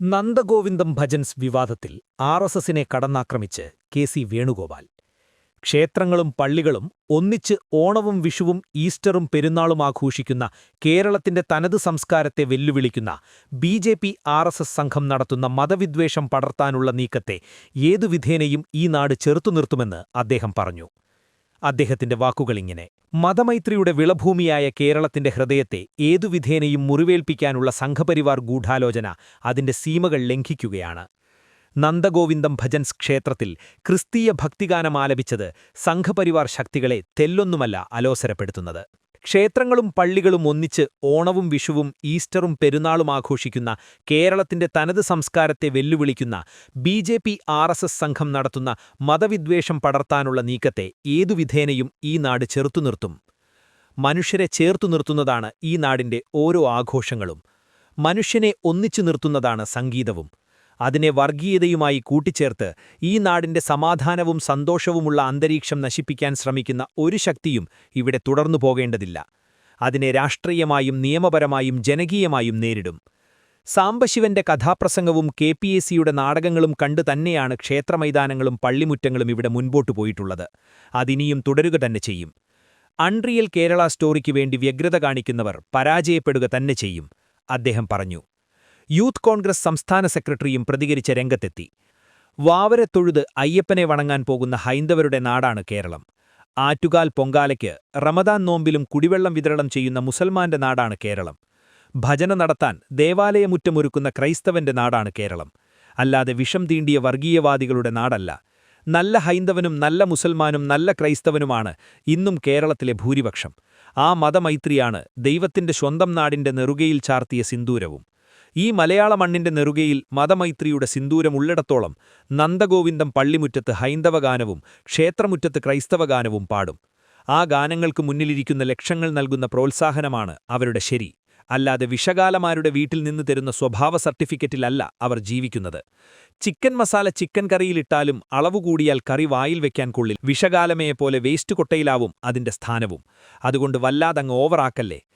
നന്ദഗോവിന്ദം ഭജൻസ് വിവാദത്തിൽ ആർഎസ്എസിനെ കടന്നാക്രമിച്ച് കെ.സി. വേണുഗോപാൽ. ക്ഷേത്രങ്ങളും പള്ളികളും ഒന്നിച്ച് ഓണവും വിഷുവും ഈസ്റ്ററും പെരുന്നാളും ആഘോഷിക്കുന്ന കേരളത്തിന്റെ തനത് സംസ്കാരത്തെ വെല്ലുവിളിക്കുന്ന ബി.ജെ.പി.-ആർഎസ്എസ് സംഘം നടത്തുന്ന മതവിദ്വേഷം പടർത്താനുള്ള നീക്കത്തെ ഏതുവിധേനയും ഈ നാട് ചെറുത്തുനിർത്തുമെന്ന് അദ്ദേഹം പറഞ്ഞു. അദ്ദേഹത്തിന്റെ വാക്കുകളിങ്ങനെ: മതമൈത്രിയുടെ വിളഭൂമിയായ കേരളത്തിന്റെ ഹൃദയത്തെ ഏതുവിധേനയും മുറിവേൽപ്പിക്കാനുള്ള സംഘപരിവാർ ഗൂഢാലോചന അതിന്റെ സീമകൾ ലംഘിക്കുകയാണ്. നന്ദഗോവിന്ദം ഭജൻസ് ക്ഷേത്രത്തിൽ ക്രിസ്തീയ ഭക്തിഗാനം ആലപിച്ചത് സംഘപരിവാർ ശക്തികളെ തെല്ലൊന്നുമല്ല അലോസരപ്പെടുത്തുന്നത്. ക്ഷേത്രങ്ങളും പള്ളികളും ഒന്നിച്ച് ഓണവും വിഷുവും ഈസ്റ്ററും പെരുന്നാളും ആഘോഷിക്കുന്ന കേരളത്തിന്റെ തനത് സംസ്കാരത്തെ വെല്ലുവിളിക്കുന്ന ബി.ജെ.പി.-ആർഎസ്എസ് സംഘം നടത്തുന്ന മതവിദ്വേഷം പടർത്താനുള്ള നീക്കത്തെ ഏതുവിധേനയും ഈ നാട് ചെറുത്തുനിർത്തും. മനുഷ്യരെ ചേർത്തുനിർത്തുന്നതാണ് ഈ നാടിന്റെ ഓരോ ആഘോഷങ്ങളും. മനുഷ്യനെ ഒന്നിച്ചു നിർത്തുന്നതാണ് സംഗീതവും. അതിനെ വർഗീയതയുമായി കൂട്ടിച്ചേർത്ത് ഈ നാടിന്റെ സമാധാനവും സന്തോഷവുമുള്ള അന്തരീക്ഷം നശിപ്പിക്കാൻ ശ്രമിക്കുന്ന ഒരു ശക്തിയും ഇവിടെ തുടർന്നു പോകേണ്ടതില്ല. അതിനെ രാഷ്ട്രീയമായും നിയമപരമായും ജനകീയമായും നേരിടും. സാംബശിവന്റെ കഥാപ്രസംഗവും കെ.പി.എ.സിയുടെ നാടകങ്ങളും കണ്ടു തന്നെയാണ് ക്ഷേത്രമൈതാനങ്ങളും പള്ളിമുറ്റങ്ങളും ഇവിടെ മുൻപോട്ടു പോയിട്ടുള്ളത്. അതിനിയും തുടരുക തന്നെ ചെയ്യും. അൺറിയൽ കേരള സ്റ്റോറിക്കു വേണ്ടി വ്യഗ്രത കാണിക്കുന്നവർ പരാജയപ്പെടുക തന്നെ ചെയ്യും, അദ്ദേഹം പറഞ്ഞു. യൂത്ത് കോൺഗ്രസ് സംസ്ഥാന സെക്രട്ടറിയും പ്രതികരിച്ച രംഗത്തെത്തി. വാവരെ തൊഴുത് അയ്യപ്പനെ വണങ്ങാൻ പോകുന്ന ഹൈന്ദവരുടെ നാടാണ് കേരളം. ആറ്റുകാൽ പൊങ്കാലയ്ക്ക് റമദാൻ നോമ്പിലും കുടിവെള്ളം വിതരണം ചെയ്യുന്ന മുസൽമാന്റെ നാടാണ് കേരളം. ഭജന നടത്താൻ ദേവാലയമുറ്റമൊരുക്കുന്ന ക്രൈസ്തവന്റെ നാടാണ് കേരളം. അല്ലാതെ വിഷം തീണ്ടിയ വർഗീയവാദികളുടെ നാടല്ല. നല്ല ഹൈന്ദവനും നല്ല മുസൽമാനും നല്ല ക്രൈസ്തവനുമാണ് ഇന്നും കേരളത്തിലെ ഭൂരിപക്ഷം. ആ മതമൈത്രിയാണ് ദൈവത്തിന്റെ സ്വന്തം നാടിന്റെ നെറുകയിൽ ചാർത്തിയ സിന്ദൂരവും. ഈ മലയാള മണ്ണിന്റെ നെറുകയിൽ മതമൈത്രിയുടെ സിന്ദൂരം ഉള്ളിടത്തോളം നന്ദഗോവിന്ദം പള്ളിമുറ്റത്ത് ഹൈന്ദവഗാനവും ക്ഷേത്രമുറ്റത്ത് ക്രൈസ്തവഗാനവും പാടും. ആ ഗാനങ്ങൾക്ക് മുന്നിലിരിക്കുന്ന ലക്ഷങ്ങൾ നൽകുന്ന പ്രോത്സാഹനമാണ് അവരുടെ ശരി. അല്ലാതെ വിഷകാലമാരുടെ വീട്ടിൽ നിന്ന് തരുന്ന സ്വഭാവ സർട്ടിഫിക്കറ്റിലല്ല അവർ ജീവിക്കുന്നത്. ചിക്കൻ മസാല ചിക്കൻ കറിയിലിട്ടാലും അളവുകൂടിയാൽ കറി വായിൽ വെക്കാൻ കൊള്ളിൽ. വിഷകാലമയെപ്പോലെ വേസ്റ്റ് കൊട്ടയിലാവും അതിന്റെ സ്ഥാനവും. അതുകൊണ്ട് വല്ലാതങ്ങ് ഓവറാക്കല്ലേ.